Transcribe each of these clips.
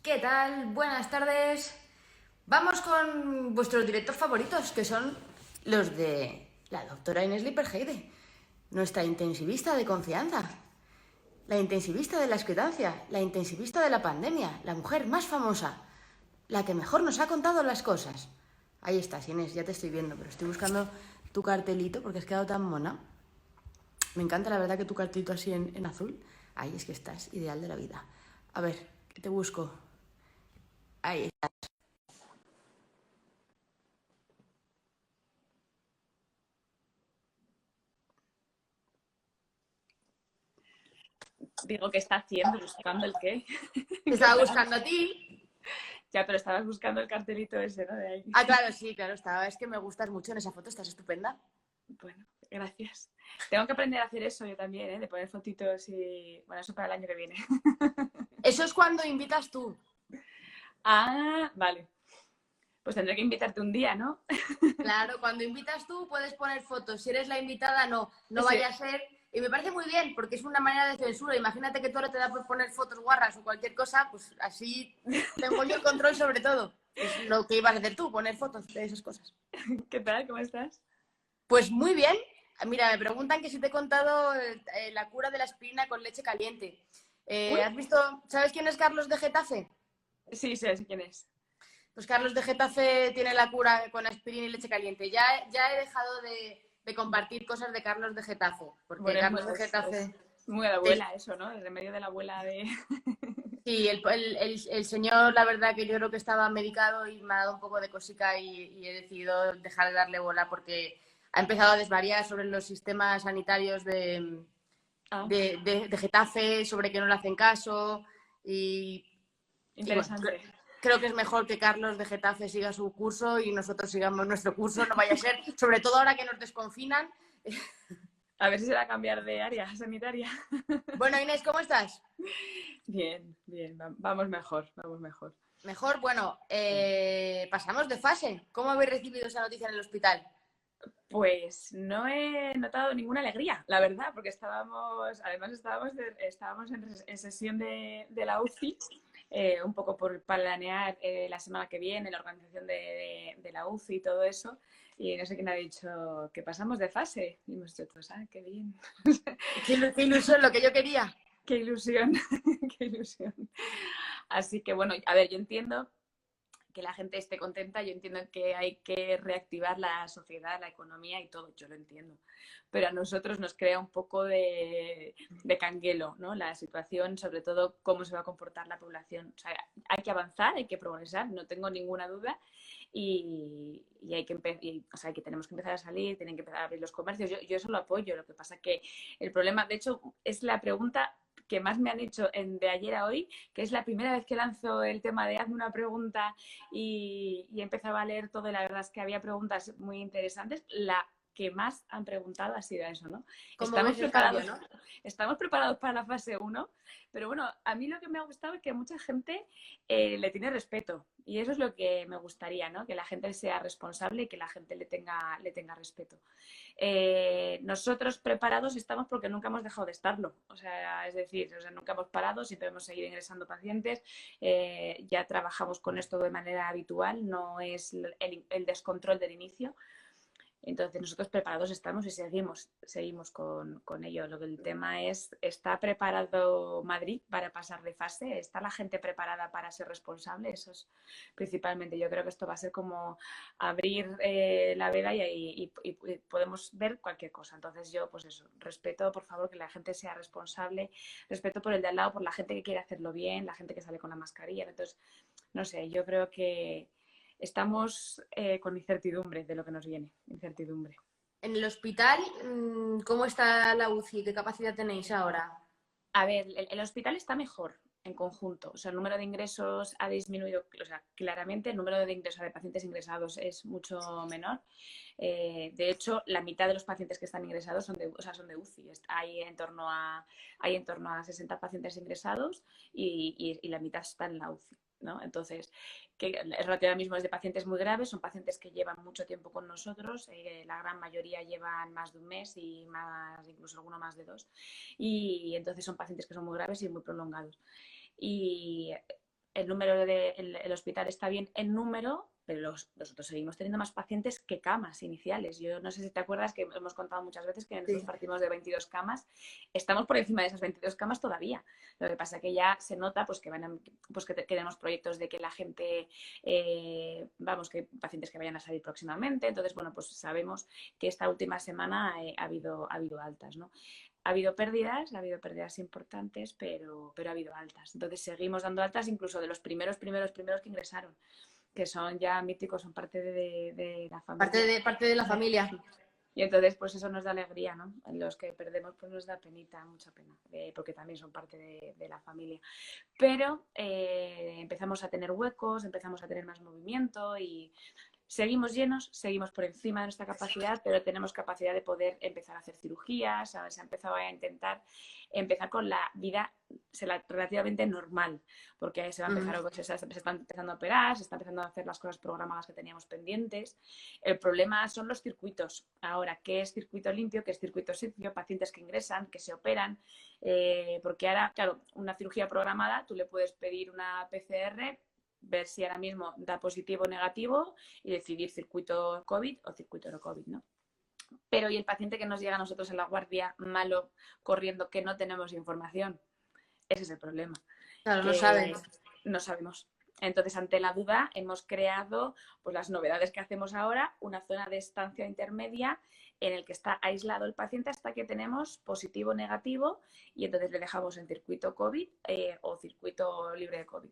¿Qué tal? Buenas tardes. Vamos con vuestros directos favoritos, que son los de la doctora Inés Liperheide, nuestra intensivista de confianza, la intensivista de la escritancia, la intensivista de la pandemia, la mujer más famosa, la que mejor nos ha contado las cosas. Ahí estás, Inés, ya te estoy viendo, pero estoy buscando tu cartelito porque has quedado tan mona. Me encanta la verdad que tu cartelito así en azul. Ahí es que estás, ideal de la vida. A ver, ¿qué te busco? Ahí. Digo, ¿qué está haciendo? ¿Buscando el qué? Te ¿Qué estaba estabas buscando a buscando? ti. Ya, pero estabas buscando el cartelito ese, ¿no? De ahí. Ah, claro, sí, claro, estaba. Es que me gustas mucho en esa foto, estás estupenda. Bueno, gracias. Tengo que aprender a hacer eso yo también, ¿eh? De poner fotitos y... Bueno, eso para el año que viene. Eso es cuando invitas tú. Ah, vale. Pues tendré que invitarte un día, ¿no? Claro, cuando invitas tú puedes poner fotos. Si eres la invitada, no. No Sí. vaya a ser. Y me parece muy bien, porque es una manera de censura. Imagínate que tú ahora te da por poner fotos guarras o cualquier cosa, pues así tengo yo el control sobre todo. Es lo que ibas a hacer tú, poner fotos de esas cosas. ¿Qué tal? ¿Cómo estás? Pues muy bien. Mira, me preguntan que si te he contado la cura de la aspirina con leche caliente. Uy, ¿Has visto? ¿Sabes quién es Carlos de Getafe? sí, sé quién es. Pues Carlos de Getafe tiene la cura con aspirina y leche caliente. Ya he dejado de compartir cosas de Carlos de Getafe, porque Bueno, Carlos de es Getafe... muy de abuela eso, ¿no? El remedio de la abuela de... Sí, el señor, la verdad que yo creo que estaba medicado y me ha dado un poco de cosica y he decidido dejar de darle bola porque ha empezado a desvariar sobre los sistemas sanitarios Ah, de Getafe, sobre que no le hacen caso y, y bueno, interesante. creo que es mejor que Carlos de Getafe siga su curso y nosotros sigamos nuestro curso, no vaya a ser, sobre todo ahora que nos desconfinan. A ver si se va a cambiar de área sanitaria. Bueno, Inés, ¿cómo estás? Bien, bien, vamos mejor, vamos mejor. Mejor, bueno, pasamos de fase. ¿Cómo habéis recibido esa noticia en el hospital? Pues no he notado ninguna alegría, la verdad, porque estábamos en sesión de la UCI, un poco por planear la semana que viene, la organización de la UCI y todo eso, y no sé quién ha dicho que pasamos de fase. Y hemos dicho todos, ah, qué bien, Qué ilusión, lo que yo quería. qué ilusión, qué ilusión. Así que bueno, a ver, yo entiendo que la gente esté contenta, yo entiendo que hay que reactivar la sociedad, la economía y todo, yo lo entiendo. Pero a nosotros nos crea un poco de canguelo, ¿no? La situación, sobre todo cómo se va a comportar la población. O sea, hay que avanzar, hay que progresar, no tengo ninguna duda. Y hay que o sea, que tenemos que empezar a salir, tienen que empezar a abrir los comercios. Yo eso lo apoyo. Lo que pasa que el problema, de hecho, es la pregunta que más me han hecho de ayer a hoy, que es la primera vez que lanzo el tema de hazme una pregunta y empezaba a leer todo y la verdad es que había preguntas muy interesantes. La que más han preguntado ha sido eso, ¿no? ¿Cómo ves el cambio, no? Estamos preparados para la fase uno, pero bueno, a mí lo que me ha gustado es que mucha gente le tiene respeto y eso es lo que me gustaría, ¿no? Que la gente sea responsable y que la gente le tenga respeto. Nosotros preparados estamos porque nunca hemos dejado de estarlo, o sea, es decir, o sea, nunca hemos parado, siempre hemos seguido ingresando pacientes, ya trabajamos con esto de manera habitual, no es el descontrol del inicio. Entonces nosotros preparados estamos y seguimos con ello. Lo que el tema es, ¿está preparado Madrid para pasar de fase? ¿Está la gente preparada para ser responsable? Eso es principalmente. Yo creo que esto va a ser como abrir la veda y podemos ver cualquier cosa. Entonces yo, pues eso, respeto, por favor, que la gente sea responsable, respeto por el de al lado, por la gente que quiere hacerlo bien, la gente que sale con la mascarilla. Entonces, no sé, yo creo que estamos con incertidumbre de lo que nos viene, incertidumbre. En el hospital, ¿cómo está la UCI? ¿Qué capacidad tenéis ahora? A ver, el hospital está mejor en conjunto, o sea, el número de ingresos ha disminuido, o sea, claramente el número de ingresos de pacientes ingresados es mucho menor. De hecho, la mitad de los pacientes que están ingresados son de UCI. Hay en torno a 60 pacientes ingresados y la mitad está en la UCI. ¿No? Entonces, que el ratio ahora mismo es de pacientes muy graves, son pacientes que llevan mucho tiempo con nosotros, la gran mayoría llevan más de un mes y más, incluso alguno más de dos, y entonces son pacientes que son muy graves y muy prolongados. Y el número el hospital está bien en número, pero nosotros seguimos teniendo más pacientes que camas iniciales. Yo no sé si te acuerdas que hemos contado muchas veces que nosotros partimos de 22 camas. Estamos por encima de esas 22 camas todavía. Lo que pasa es que ya se nota pues, que, que tenemos proyectos de que la gente, que hay pacientes que vayan a salir próximamente. Entonces, bueno, pues sabemos que esta última semana ha habido altas, ¿no? Ha habido pérdidas importantes, pero ha habido altas. Entonces seguimos dando altas incluso de los primeros que ingresaron, que son ya míticos, son parte de la familia. Parte de la familia. Y entonces, pues eso nos da alegría, ¿no? Los que perdemos, pues nos da penita, mucha pena, porque también son parte de la familia. Pero empezamos a tener huecos, empezamos a tener más movimiento y seguimos llenos, seguimos por encima de nuestra capacidad, pero tenemos capacidad de poder empezar a hacer cirugías, ¿sabes? Se ha empezado a intentar empezar con la vida relativamente normal, porque se va a empezar, se están empezando a operar, se están empezando a hacer las cosas programadas que teníamos pendientes. El problema son los circuitos. Ahora, ¿qué es circuito limpio? ¿Qué es circuito sucio? Pacientes que ingresan, que se operan, porque ahora, claro, una cirugía programada, tú le puedes pedir una PCR, ver si ahora mismo da positivo o negativo y decidir circuito COVID o circuito no COVID, ¿no? Pero ¿y el paciente que nos llega a nosotros en la guardia malo, corriendo, que no tenemos información? Ese es el problema. Claro, no saben. No sabemos. Entonces, ante la duda, hemos creado pues, las novedades que hacemos ahora, una zona de estancia intermedia en el que está aislado el paciente hasta que tenemos positivo o negativo y entonces le dejamos en circuito COVID o circuito libre de COVID.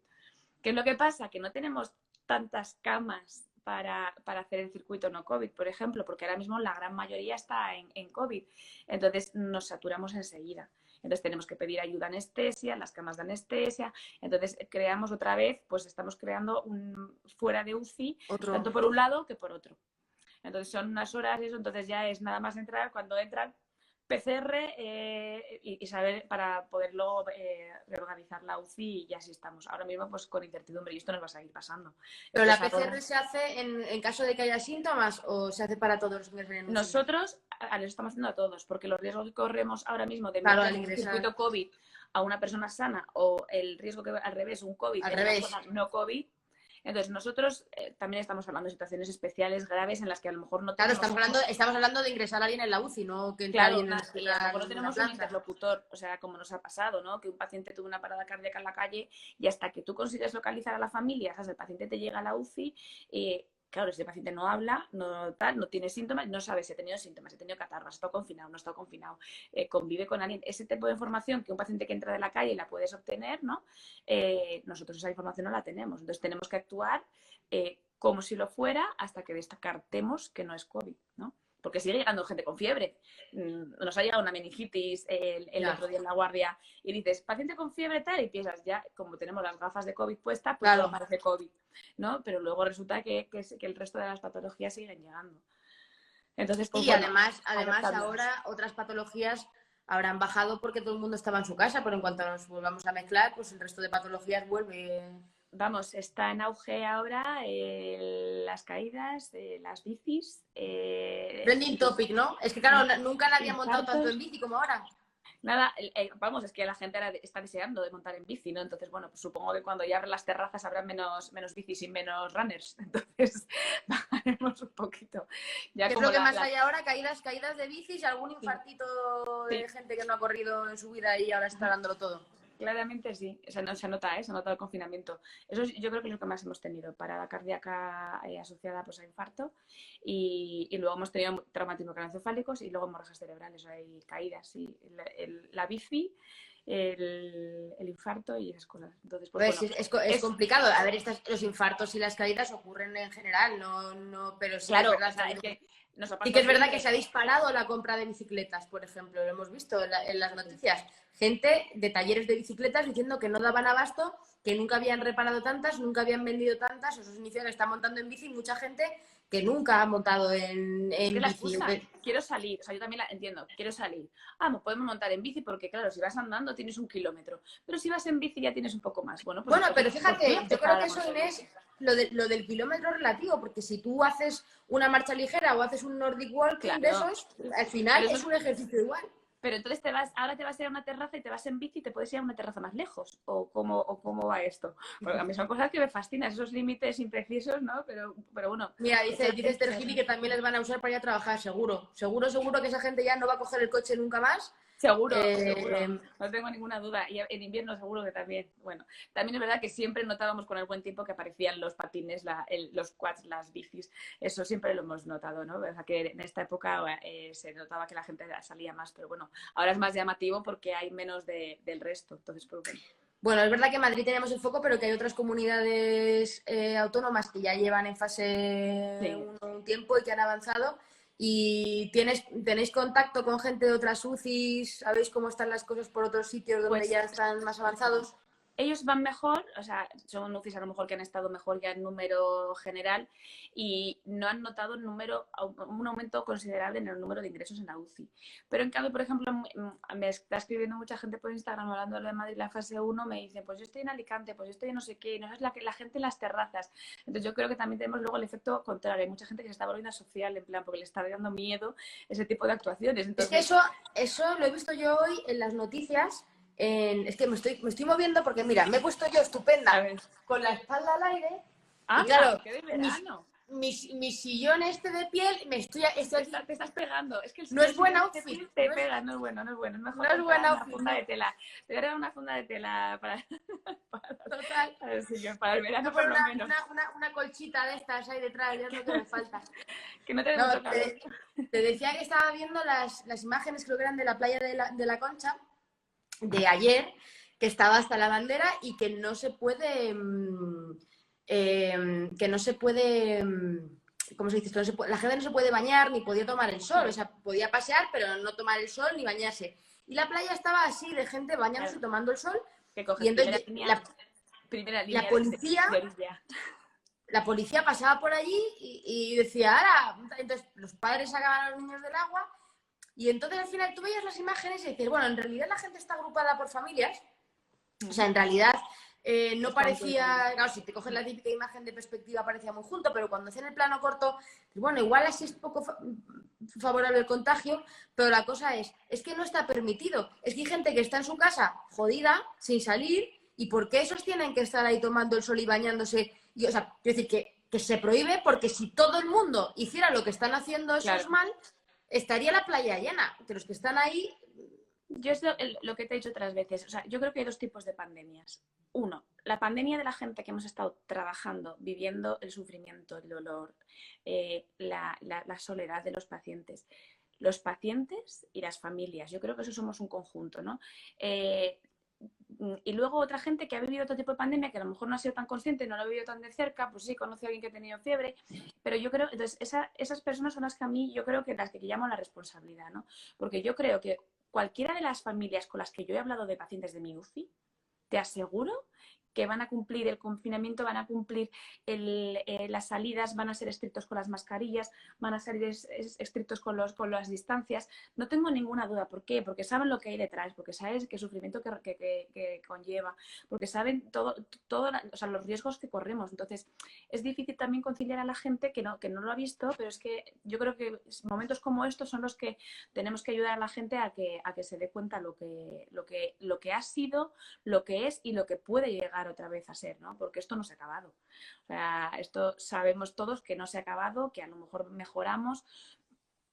¿Qué es lo que pasa? Que no tenemos tantas camas para hacer el circuito no COVID, por ejemplo, porque ahora mismo la gran mayoría está en COVID. Entonces nos saturamos enseguida. Entonces tenemos que pedir ayuda anestesia, las camas de anestesia. Entonces creamos otra vez, pues estamos creando un fuera de UCI, tanto por un lado que por otro. Entonces son unas horas eso, entonces ya es nada más entrar, cuando entran PCR y saber para poder luego reorganizar la UCI y así estamos. Ahora mismo pues con incertidumbre y esto nos va a seguir pasando. ¿Pero la PCR se hace en caso de que haya síntomas o se hace para todos los que ingresan en UCI? Nosotros lo estamos haciendo a todos porque los riesgos que corremos ahora mismo de meter un circuito COVID a una persona sana o el riesgo que al revés, un COVID en una persona no COVID. Entonces, nosotros también estamos hablando de situaciones especiales, graves, en las que a lo mejor no tenemos... Claro, estamos hablando de ingresar a alguien en la UCI, no que entre alguien en el hospital. Y a lo mejor no tenemos un interlocutor, o sea, como nos ha pasado, ¿no? Que un paciente tuvo una parada cardíaca en la calle y hasta que tú consigues localizar a la familia, ¿sabes? El paciente te llega a la UCI claro, ese paciente no habla, no tiene síntomas, no sabe si ha tenido síntomas, si ha tenido catarro, si ha estado confinado, no ha estado confinado, convive con alguien. Ese tipo de información que un paciente que entra de la calle la puedes obtener, ¿no? Nosotros esa información no la tenemos. Entonces tenemos que actuar como si lo fuera hasta que descartemos que no es COVID, ¿no? Porque sigue llegando gente con fiebre. Nos ha llegado una meningitis el otro día en la guardia y dices, paciente con fiebre tal, y piensas ya, como tenemos las gafas de COVID puestas, pues todo parece COVID, ¿no? Pero luego resulta que el resto de las patologías siguen llegando. Entonces, pues, y además ahora otras patologías habrán bajado porque todo el mundo estaba en su casa, pero en cuanto nos volvamos a mezclar, pues el resto de patologías vuelve... Vamos, está en auge ahora las caídas, las bicis. Trending topic, ¿no? Es que claro, nunca nadie ha montado tanto en bici como ahora. Nada, vamos, es que la gente ahora está deseando de montar en bici, ¿no? Entonces, bueno, pues supongo que cuando ya abran las terrazas habrá menos bicis y menos runners. Entonces, bajaremos un poquito. Ya ¿qué es lo que más hay ahora? Caídas de bicis y algún infartito de gente que no ha corrido en su vida y ahora está dándolo todo. Claramente sí, se nota el confinamiento. Eso yo creo que es lo que más hemos tenido, parada cardíaca asociada pues, a infarto y luego hemos tenido traumatismo craneoencefálicos y luego hemorragias cerebrales, hay caídas, sí. La bici, el infarto y esas cosas. Entonces, pues, bueno, es complicado. A ver, los infartos y las caídas ocurren en general, no, pero sí, claro, es verdad, sí que es verdad que se ha disparado la compra de bicicletas, por ejemplo, lo hemos visto en las noticias. Gente de talleres de bicicletas diciendo que no daban abasto, que nunca habían reparado tantas, nunca habían vendido tantas, eso significa que están montando en bici mucha gente que nunca ha montado en bici. Quiero salir, o sea, yo también la entiendo, quiero salir. Podemos montar en bici porque, claro, si vas andando tienes 1 kilómetro, pero si vas en bici ya tienes un poco más. Bueno, pero fíjate, yo creo que eso es lo del kilómetro relativo, porque si tú haces una marcha ligera o haces un Nordic Walking de esos, al final es un ejercicio igual. Pero entonces ahora te vas a ir a una terraza y te vas en bici y te puedes ir a una terraza más lejos. ¿O cómo va esto? Porque a mí son cosas que me fascinan, esos límites imprecisos, ¿no? Pero bueno, Mira, dice Esther Gili que también les van a usar para ir a trabajar, seguro. Seguro que esa gente ya no va a coger el coche nunca más. Seguro, no tengo ninguna duda. Y en invierno seguro que también. Bueno, también es verdad que siempre notábamos con el buen tiempo que aparecían los patines, los quads, las bicis. Eso siempre lo hemos notado, ¿no? O sea, que en esta época se notaba que la gente salía más, pero bueno, ahora es más llamativo porque hay menos del resto. Entonces, pues bueno. Bueno, es verdad que en Madrid tenemos el foco, pero que hay otras comunidades autónomas que ya llevan en fase Sí. un tiempo y que han avanzado. ¿Y tenéis contacto con gente de otras UCIs? ¿Sabéis cómo están las cosas por otros sitios donde Pues ya están más avanzados? ellos van mejor, o sea, son UCIs a lo mejor que han estado mejor ya en número general y no han notado un aumento considerable en el número de ingresos en la UCI. Pero en cambio, por ejemplo, me está escribiendo mucha gente por Instagram hablando de Madrid la fase 1, me dicen, pues yo estoy en Alicante, pues yo estoy en no sé qué, no es la gente en las terrazas. Entonces yo creo que también tenemos luego el efecto contrario. Hay mucha gente que se está volviendo social, en plan, porque le está dando miedo ese tipo de actuaciones. Entonces, Es que eso lo he visto yo hoy en las noticias. Es que me estoy moviendo porque, mira, me he puesto yo estupenda con la espalda al aire y, claro, qué de verano. mi sillón este de piel, estoy aquí. Te estás pegando. Es que No es buen outfit. te pega, no es bueno, no es bueno. Es mejor No es buen comprar una outfit, funda no. de tela. Te voy a dar una funda de tela Total. para el verano por lo menos. Una colchita de estas ahí detrás, ya es lo que me falta. Que no te dé No, mucho calor. te decía que estaba viendo las imágenes, creo que eran de la playa de la Concha, de ayer, que estaba hasta la bandera y que no se puede... ¿cómo se dice esto? La gente no se puede bañar ni podía tomar el sol. O sea, podía pasear, pero no tomar el sol ni bañarse. Y la playa estaba así, de gente bañándose y tomando el sol. Que coges Y entonces primera línea la policía... de orilla. La policía pasaba por allí y decía, ¡ara! Entonces los padres sacaban a los niños del agua y entonces al final tú veías las imágenes y dices, bueno, en realidad la gente está agrupada por familias. O sea, en realidad no parecía, claro, si te coges la típica imagen de perspectiva parecía muy junto, pero cuando hacen el plano corto, bueno, igual así es poco favorable el contagio, pero la cosa es que no está permitido. Es que hay gente que está en su casa jodida, sin salir, ¿y por qué esos tienen que estar ahí tomando el sol y bañándose? Y, o sea, quiero decir que se prohíbe porque si todo el mundo hiciera lo que están haciendo esos mal, estaría la playa llena. Que los que están ahí... Yo es lo que te he dicho otras veces. O sea, yo creo que hay dos tipos de pandemias. Uno, la pandemia de la gente que hemos estado trabajando, viviendo el sufrimiento, el dolor, la soledad de los pacientes. Los pacientes y las familias. Yo creo que eso somos un conjunto, ¿no? Y luego otra gente que ha vivido otro tipo de pandemia, que a lo mejor no ha sido tan consciente, no lo ha vivido tan de cerca, pues sí, conoce a alguien que ha tenido fiebre, pero yo creo, entonces esas personas son las que a mí, yo creo que las que llamo la responsabilidad, ¿no? Porque yo creo que cualquiera de las familias con las que yo he hablado de pacientes de mi UCI, te aseguro que van a cumplir el confinamiento, van a cumplir las salidas, van a ser estrictos con las mascarillas, van a ser estrictos con las distancias. No tengo ninguna duda. ¿Por qué? Porque saben lo que hay detrás, porque saben qué sufrimiento que conlleva, porque saben o sea, los riesgos que corremos. Entonces, es difícil también conciliar a la gente que no lo ha visto, pero es que yo creo que momentos como estos son los que tenemos que ayudar a la gente a que se dé cuenta lo que ha sido, lo que es y lo que puede llegar otra vez a ser, ¿no? Porque esto no se ha acabado. O sea, esto sabemos todos que no se ha acabado, que a lo mejor mejoramos.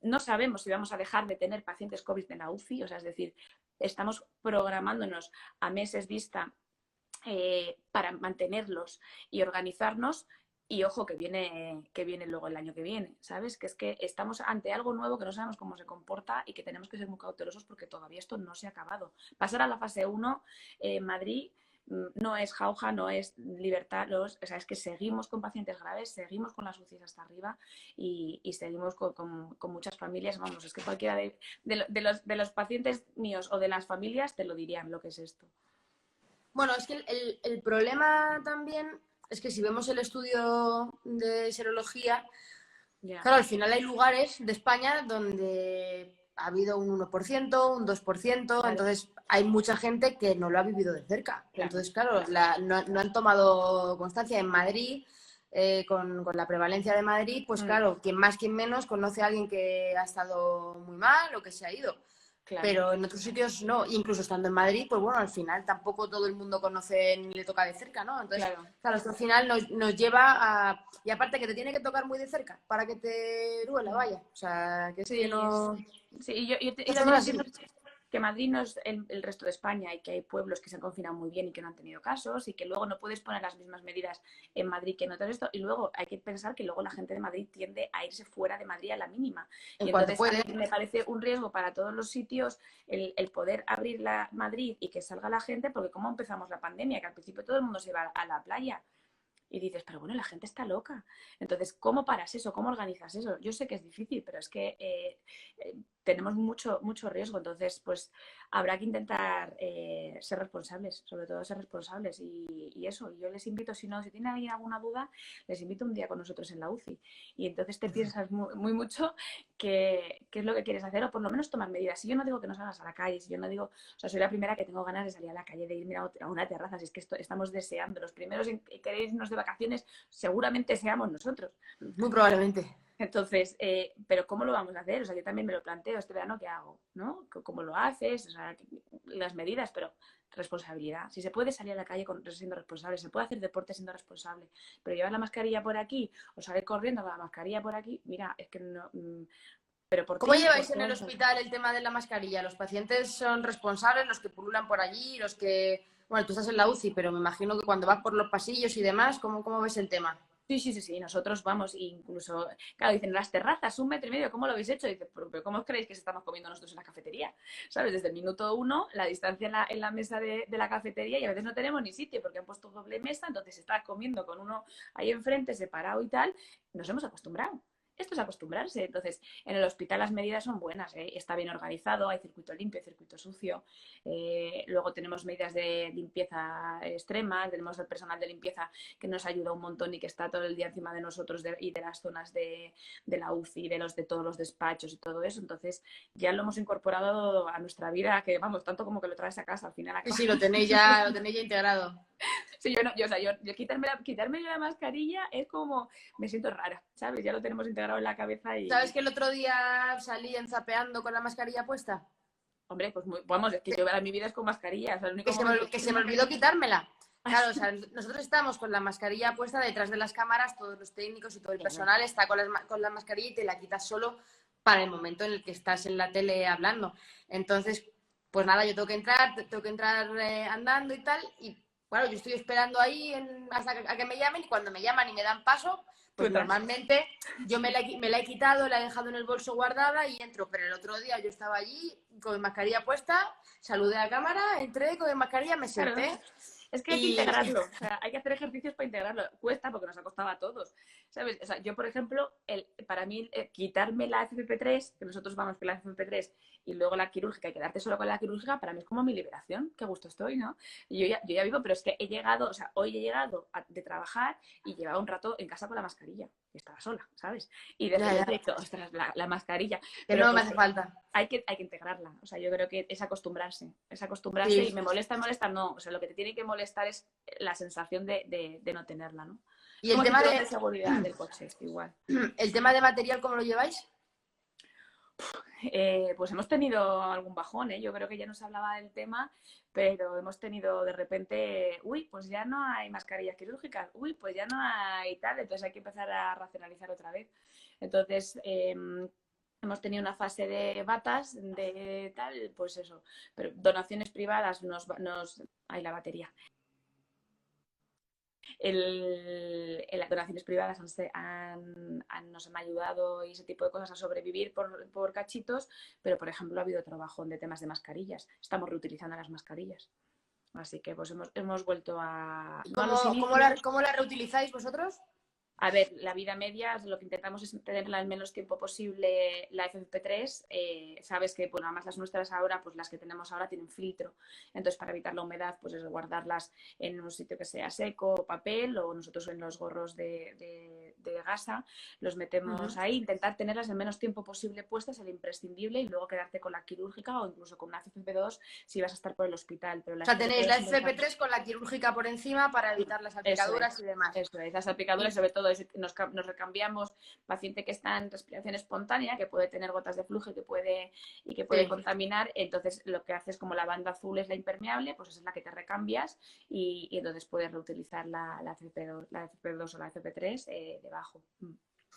No sabemos si vamos a dejar de tener pacientes COVID en la UCI, o sea, es decir, estamos programándonos a meses vista para mantenerlos y organizarnos. Y ojo, que viene luego el año que viene, ¿sabes? Que es que estamos ante algo nuevo que no sabemos cómo se comporta y que tenemos que ser muy cautelosos porque todavía esto no se ha acabado. Pasar a la fase 1, Madrid no es jauja, no es libertad, o sea, es que seguimos con pacientes graves, seguimos con las UCIs hasta arriba y seguimos con muchas familias. Vamos, es que cualquiera de los pacientes míos o de las familias te lo dirían lo que es esto. Bueno, es que el problema también es que si vemos el estudio de serología, claro, al final hay lugares de España donde ha habido un 1%, un 2%, claro. Entonces hay mucha gente que no lo ha vivido de cerca. Claro. Entonces, claro, no han tomado constancia. En Madrid, con la prevalencia de Madrid, pues claro, quien más, quien menos, conoce a alguien que ha estado muy mal o que se ha ido. claro. pero en otros sitios no. Incluso estando en Madrid, pues bueno, al final tampoco todo el mundo conoce ni le toca de cerca, ¿no? Entonces, Claro. claro, esto al final nos lleva a... Y aparte que te tiene que tocar muy de cerca para que te duela, vaya. O sea, que es que Sí, no... sí, yo Estamos también así. entiendo que Madrid no es el resto de España y que hay pueblos que se han confinado muy bien y que no han tenido casos y que luego no puedes poner las mismas medidas en Madrid que en otros esto. Y luego hay que pensar que luego la gente de Madrid tiende a irse fuera de Madrid a la mínima. En Y cuanto entonces a puede. mí me parece un riesgo para todos los sitios el poder abrir la Madrid y que salga la gente, porque como empezamos la pandemia, que al principio todo el mundo se iba a la playa. Y dices, pero bueno, la gente está loca. Entonces, ¿cómo paras eso? ¿Cómo organizas eso? Yo sé que es difícil, pero es que tenemos mucho riesgo. Entonces, pues habrá que intentar ser responsables, sobre todo ser responsables. Y eso, yo les invito, si tienen alguien alguna duda, les invito un día con nosotros en la UCI. Y entonces te piensas mucho qué es lo que quieres hacer o por lo menos tomar medidas. Si yo no digo que no salgas a la calle, si yo no digo, o sea, soy la primera que tengo ganas de salir a la calle, de irme a una terraza, si es que estamos deseando. Los primeros en querer irnos de vacaciones seguramente seamos nosotros. Muy probablemente. Entonces, pero ¿cómo lo vamos a hacer? O sea, yo también me lo planteo, este verano, ¿qué hago? ¿No? ¿Cómo lo haces? O sea, las medidas, pero responsabilidad. Si se puede salir a la calle siendo responsable, se puede hacer deporte siendo responsable, pero llevar la mascarilla por aquí o salir corriendo con la mascarilla por aquí, mira, es que no... Pero por ¿Cómo ti, por lleváis en el todos. hospital el tema de la mascarilla? ¿Los pacientes son responsables, los que pululan por allí, los que... Bueno, tú estás en la UCI, pero me imagino que cuando vas por los pasillos y demás, ¿cómo ves el tema? Sí, nosotros vamos, incluso, claro, dicen las terrazas, 1,5 metros, ¿cómo lo habéis hecho? Y dice, pero ¿cómo os creéis que se estamos comiendo nosotros en la cafetería? ¿Sabes? Desde el minuto 1, la distancia en la mesa de la cafetería y a veces no tenemos ni sitio porque han puesto doble mesa, entonces se está comiendo con uno ahí enfrente, separado y tal, nos hemos acostumbrado. Esto es acostumbrarse. Entonces, en el hospital las medidas son buenas, ¿eh? Está bien organizado, hay circuito limpio, circuito sucio. Luego tenemos medidas de limpieza extremas, tenemos el personal de limpieza que nos ayuda un montón y que está todo el día encima de nosotros y de las zonas de la UCI, de todos los despachos y todo eso. Entonces, ya lo hemos incorporado a nuestra vida, que vamos, tanto como que lo traes a casa, al final Sí, acaba. sí, lo tenéis ya integrado. Sí, o sea, yo quitarme la mascarilla es como, me siento rara, ¿sabes? Ya lo tenemos integrado en la cabeza ¿Sabes y, que el otro día salí enzapeando con la mascarilla puesta? hombre, pues vamos, es que yo mi vida es con mascarilla, o sea, el único momento Que que se me olvidó quitármela. Claro, o sea, nosotros estamos con la mascarilla puesta detrás de las cámaras, todos los técnicos y todo el personal está con la mascarilla y te la quitas solo para el momento en el que estás en la tele hablando. Entonces, pues nada, yo tengo que entrar andando y tal, y bueno, yo estoy esperando ahí hasta a que me llamen, y cuando me llaman y me dan paso, pues normalmente yo me la he quitado, la he dejado en el bolso guardada y entro, pero el otro día yo estaba allí con mi mascarilla puesta, saludé a cámara, entré con mi mascarilla, me Claro, senté es que hay que y... integrarlo, o sea, hay que hacer ejercicios para integrarlo. Cuesta porque nos ha costado a todos, ¿sabes? O sea, yo, por ejemplo, para mí, quitarme la FFP3, que nosotros vamos con la FFP3 y luego la quirúrgica y quedarte solo con la quirúrgica, para mí es como mi liberación. Qué gusto estoy, ¿no? Y yo ya vivo, pero es que hoy he llegado de trabajar y llevaba un rato en casa con la mascarilla. Y estaba sola, ¿sabes? Y de Ya, repente he ya, dicho, ostras, la mascarilla. que Pero no me pues hace falta. hay que integrarla. O sea, yo creo que es acostumbrarse y Sí. me molesta, no. O sea, lo que te tiene que molestar es la sensación de no tenerla, ¿no? Es Y el como el tema cinturón de de seguridad del coche, igual. el tema de material, ¿cómo lo lleváis? Pues hemos tenido algún bajón, ¿eh? Yo creo que ya nos hablaba del tema, pero hemos tenido de repente, uy, pues ya no hay mascarillas quirúrgicas, uy, pues ya no hay tal, entonces hay que empezar a racionalizar otra vez. Entonces, hemos tenido una fase de batas, de tal, pues eso, pero donaciones privadas hay la batería. Las donaciones privadas nos han ayudado y ese tipo de cosas a sobrevivir por cachitos, pero por ejemplo ha habido otro bajón de temas de mascarillas. Estamos reutilizando las mascarillas. Así que pues hemos vuelto no a los inicios. ¿Cómo la reutilizáis vosotros? A ver, la vida media, lo que intentamos es tenerla el menos tiempo posible, la FFP3. Sabes que, bueno, además las nuestras ahora, pues las que tenemos ahora tienen filtro. Entonces, para evitar la humedad, pues es guardarlas en un sitio que sea seco, papel, o nosotros en los gorros de gasa, los metemos ahí. Intentar tenerlas el menos tiempo posible puestas, el imprescindible, y luego quedarte con la quirúrgica o incluso con una FFP2 si vas a estar por el hospital. Pero O sea, tenéis la FFP3 con la quirúrgica por encima para evitar las eso salpicaduras y demás. es, las salpicaduras, sobre todo todo nos recambiamos paciente que está en respiración espontánea, que puede tener gotas de flujo y que puede Sí. contaminar. Entonces lo que haces, como la banda azul es la impermeable, pues esa es la que te recambias y entonces puedes reutilizar la FP2 o la FP3 debajo.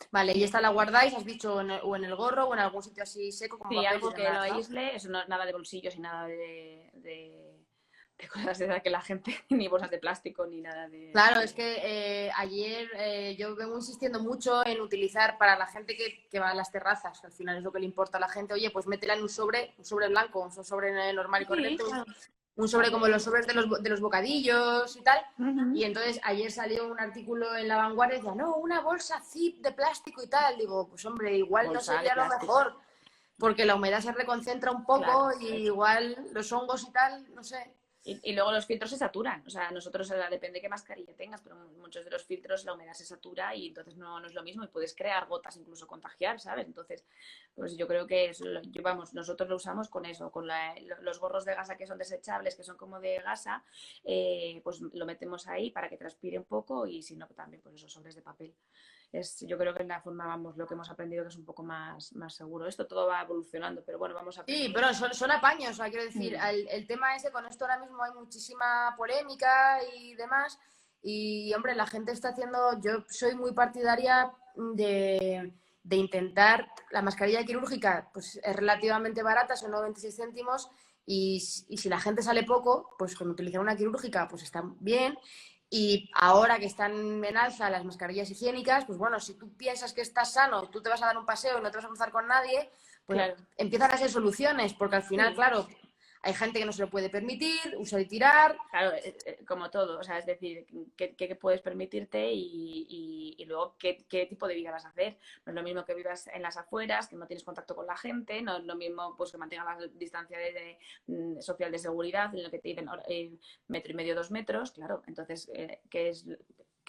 Vale, y esta la guardáis, has dicho, o en el gorro o en algún sitio así seco como Sí, papel y algo que lo demás, ¿no? aísle, eso no, nada de bolsillos y nada de cosas de esas que la gente, ni bolsas de plástico, ni nada de... Claro, es que ayer yo vengo insistiendo mucho en utilizar para la gente que va a las terrazas, que al final es lo que le importa a la gente, oye, pues métela en un sobre blanco, un sobre normal y Sí, correcto, claro. un sobre como los sobres de los bocadillos y tal. Uh-huh. Y entonces ayer salió un artículo en La Vanguardia y decía, no, una bolsa zip de plástico y tal. Digo, pues hombre, igual no Bolsa de sería lo plástico, mejor, porque la humedad se reconcentra un poco claro. y igual los hongos y tal, no sé. Y luego los filtros se saturan, o sea, nosotros depende de qué mascarilla tengas, pero muchos de los filtros la humedad se satura y entonces no es lo mismo y puedes crear gotas, incluso contagiar, ¿sabes? Entonces, pues yo creo que vamos, nosotros lo usamos con eso, con los gorros de gasa que son desechables, que son como de gasa, pues lo metemos ahí para que transpire un poco y si no, también pues esos sobres de papel. Yo creo que en la forma, vamos, lo que hemos aprendido que es un poco más seguro. Esto todo va evolucionando, pero bueno, vamos a Sí, aprender. pero son apaños, o sea, quiero decir, el tema ese, con esto ahora mismo hay muchísima polémica y demás, y hombre, la gente está haciendo, yo soy muy partidaria de intentar, la mascarilla quirúrgica pues es relativamente barata, son 96 céntimos, y si la gente sale poco, pues con utilizar una quirúrgica pues está bien, y ahora que están en alza las mascarillas higiénicas, pues bueno, si tú piensas que estás sano, tú te vas a dar un paseo y no te vas a cruzar con nadie, pues Claro. empiezan a ser soluciones, porque al final, Sí. claro, hay gente que no se lo puede permitir, usar y tirar. Claro, como todo, o sea, es decir, qué puedes permitirte y luego qué tipo de vida vas a hacer. No es lo mismo que vivas en las afueras, que no tienes contacto con la gente, no es lo mismo pues que mantengas la distancia social de seguridad, en lo que te dicen 1,5 metros, 2 metros, claro. Entonces, ¿qué es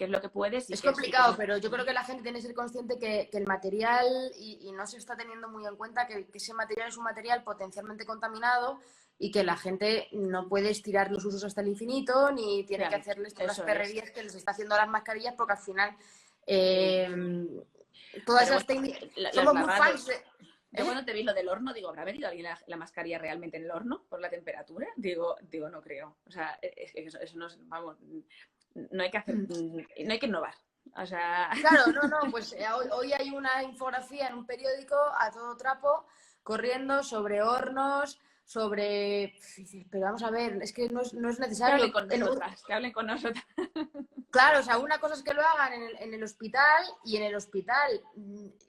lo que puedes y Es qué es... complicado, pero yo creo que la gente tiene que ser consciente que el material, y no se está teniendo muy en cuenta que ese material es un material potencialmente contaminado y que la gente no puede estirar los usos hasta el infinito, ni tiene que Claro, hacerles todas las eso es. perrerías que les está haciendo a las mascarillas, porque al final Sí. todas Pero esas bueno, técnicas, los somos muy fans lavados. de... Yo cuando te vi lo del horno, digo, ¿habrá metido alguien la mascarilla realmente en el horno por la temperatura? Digo, no creo. O sea, eso no es, vamos, no hay que hacer, no hay que innovar. O sea, Claro, no, pues hoy hay una infografía en un periódico a todo trapo corriendo sobre hornos, sobre... Pero vamos a ver, es que no es que hablen necesario. con nosotras, que hablen con nosotras. Claro, o sea, una cosa es que lo hagan en el hospital, y en el hospital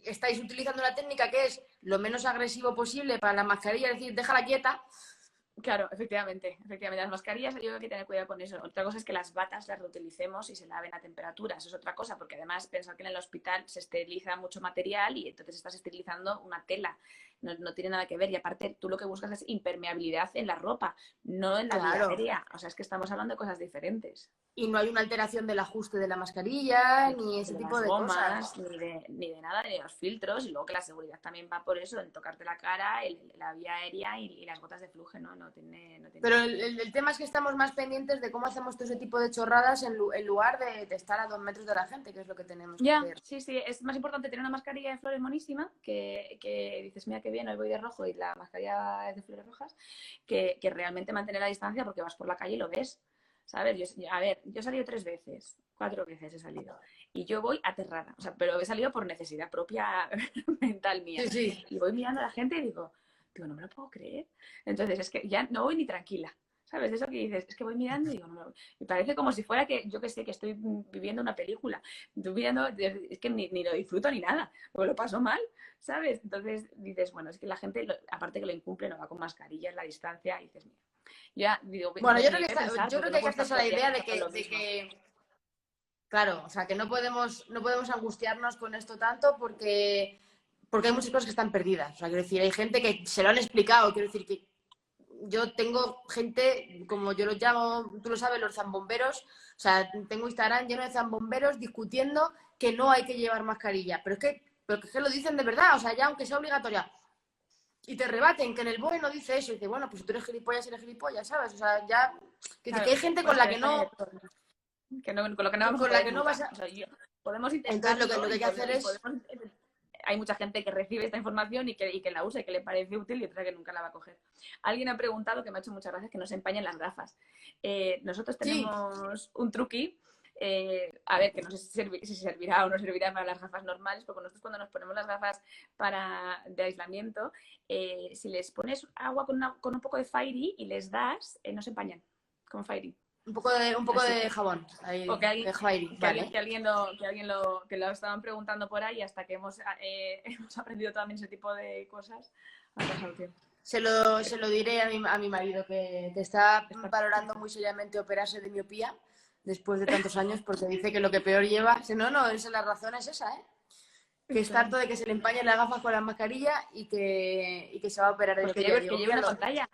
estáis utilizando una técnica que es lo menos agresivo posible para la mascarilla, es decir, déjala quieta. Claro, efectivamente. Las mascarillas, yo creo que hay que tener cuidado con eso. Otra cosa es que las batas las reutilicemos y se laven a temperatura. Eso es otra cosa, porque además pensar que en el hospital se esteriliza mucho material y entonces estás esterilizando una tela. No tiene nada que ver. Y aparte, tú lo que buscas es impermeabilidad en la ropa, no en la vía Claro. aérea. O sea, es que estamos hablando de cosas diferentes. Y no hay una alteración del ajuste de la mascarilla, ni ese De tipo las de cosas. gomas, ni de nada, ni de los filtros, y luego que la seguridad también va por eso, en tocarte la cara, la vía aérea y las gotas de flujo, ¿no? No tiene Pero nada que ver. el tema es que estamos más pendientes de cómo hacemos todo ese tipo de chorradas en lugar de estar a 2 metros de la gente, que es lo que tenemos que Ya, hacer. sí, es más importante tener una mascarilla de flores monísima, que dices, mira qué bien, hoy voy de rojo y la mascarilla es de flores rojas, que realmente mantener la distancia porque vas por la calle y lo ves, ¿sabes? Yo he salido 3 veces, 4 veces he salido, y yo voy aterrada, o sea, pero he salido por necesidad propia mental mía, Sí, sí. y voy mirando a la gente y digo, no me lo puedo creer. Entonces, es que ya no voy ni tranquila. ¿Sabes? De eso que dices, es que voy mirando y digo, no, me parece como si fuera que, yo que sé, que estoy viviendo una película. Estoy mirando, es que ni lo disfruto ni nada, porque lo paso mal, ¿sabes? Entonces dices, bueno, es que la gente, aparte que lo incumple, no va con mascarilla en la distancia, y dices, mira, ya digo, Bueno, ni voy a pensar yo creo porque que no hay que puedo estar hacerse todo la el día idea pensando lo de mismo. que, claro, o sea, que no podemos angustiarnos con esto tanto porque hay muchas cosas que están perdidas. O sea, quiero decir, hay gente que se lo han explicado, quiero decir que yo tengo gente, como yo los llamo, tú lo sabes, los zambomberos, o sea, tengo Instagram lleno de zambomberos discutiendo que no hay que llevar mascarilla, pero es que lo dicen de verdad, o sea, ya aunque sea obligatoria, y te rebaten que en el BOE no dice eso, y dice, bueno, pues si tú eres gilipollas, eres gilipollas, ¿sabes? O sea, ya, que Claro, hay gente bueno, con es que la en que España hay de no, todo, ¿no? Con lo que no vamos a con la poder que no vas nunca. a... O sea, podemos Entonces intentarlo lo que hay que hacer es... Hay mucha gente que recibe esta información y que la usa y que le parece útil y otra que nunca la va a coger. Alguien ha preguntado, que me ha hecho muchas gracias, que no se empañen las gafas. Nosotros Sí, tenemos un truqui, a ver, que no sé si servirá o no servirá para las gafas normales, porque nosotros cuando nos ponemos las gafas de aislamiento, si les pones agua con un poco de Fairy y les das, no se empañan, con Fairy. un poco Así de que, jabón, ahí, o que alguien, de Jairi, vale. que lo estaban preguntando por ahí, hasta que hemos aprendido también ese tipo de cosas, ha pasado tiempo. Se lo diré a mi marido, que está valorando muy seriamente operarse de miopía después de tantos años, porque dice que lo que peor lleva... No, la razón es esa, ¿eh? Que está harto de que se le empañen las gafas con la mascarilla y que se va a operar de Pues miopía. que lleve una pantalla.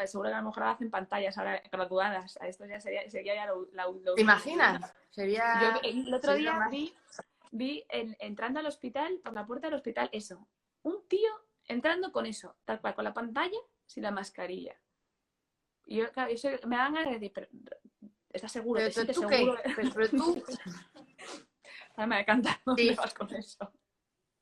Seguro que a lo mejor hacen pantallas ahora graduadas. A esto ya sería ya ¿Te imaginas? Yo el otro sería día más... vi entrando al hospital, por la puerta del hospital, eso. Un tío entrando con eso, tal cual, con la pantalla, sin la mascarilla. Y yo, claro, eso me dan ganas de decir, pero ¿estás seguro? ¿Te sientes ¿tú seguro? qué? Pero tú... Me encanta, ¿dónde Sí. vas con eso?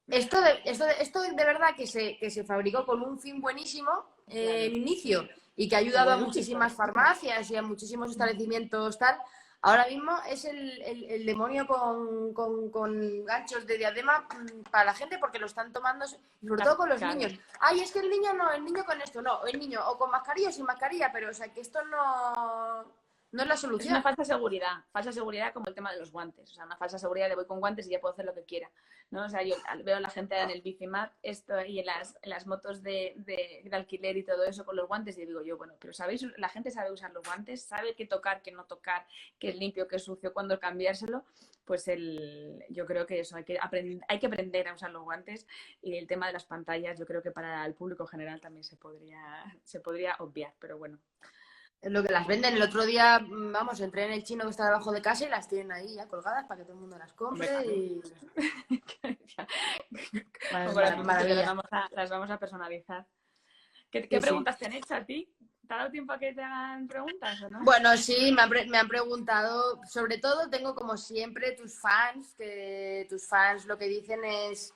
Esto de verdad que se fabricó con un fin buenísimo el inicio y que ha ayudado a muchísimas farmacias y a muchísimos establecimientos tal. Ahora mismo es el demonio con ganchos de diadema para la gente porque lo están tomando, sobre todo con los niños. Ay, es que el niño con esto, no, el niño o con mascarilla o sin mascarilla, pero o sea que esto no es la solución. Es una falsa seguridad como el tema de los guantes, o sea, una falsa seguridad de voy con guantes y ya puedo hacer lo que quiera, ¿no? O sea, yo veo a la gente en el Bicimat y en las motos de alquiler y todo eso con los guantes y digo yo, bueno, pero ¿sabéis? La gente sabe usar los guantes, sabe qué tocar, qué no tocar, qué es limpio, qué es sucio, cuándo cambiárselo, pues yo creo que eso, hay que aprender a usar los guantes y el tema de las pantallas yo creo que para el público general también se podría obviar, pero bueno. Lo que las venden el otro día, vamos, entré en el chino que está debajo de casa y las tienen ahí ya colgadas para que todo el mundo las compre. Y... Maravilla. Las vamos a personalizar. ¿Qué preguntas te han hecho a ti? ¿Te ha dado tiempo a que te hagan preguntas o no? Bueno, sí, me han preguntado. Sobre todo tengo como siempre tus fans, que tus fans lo que dicen es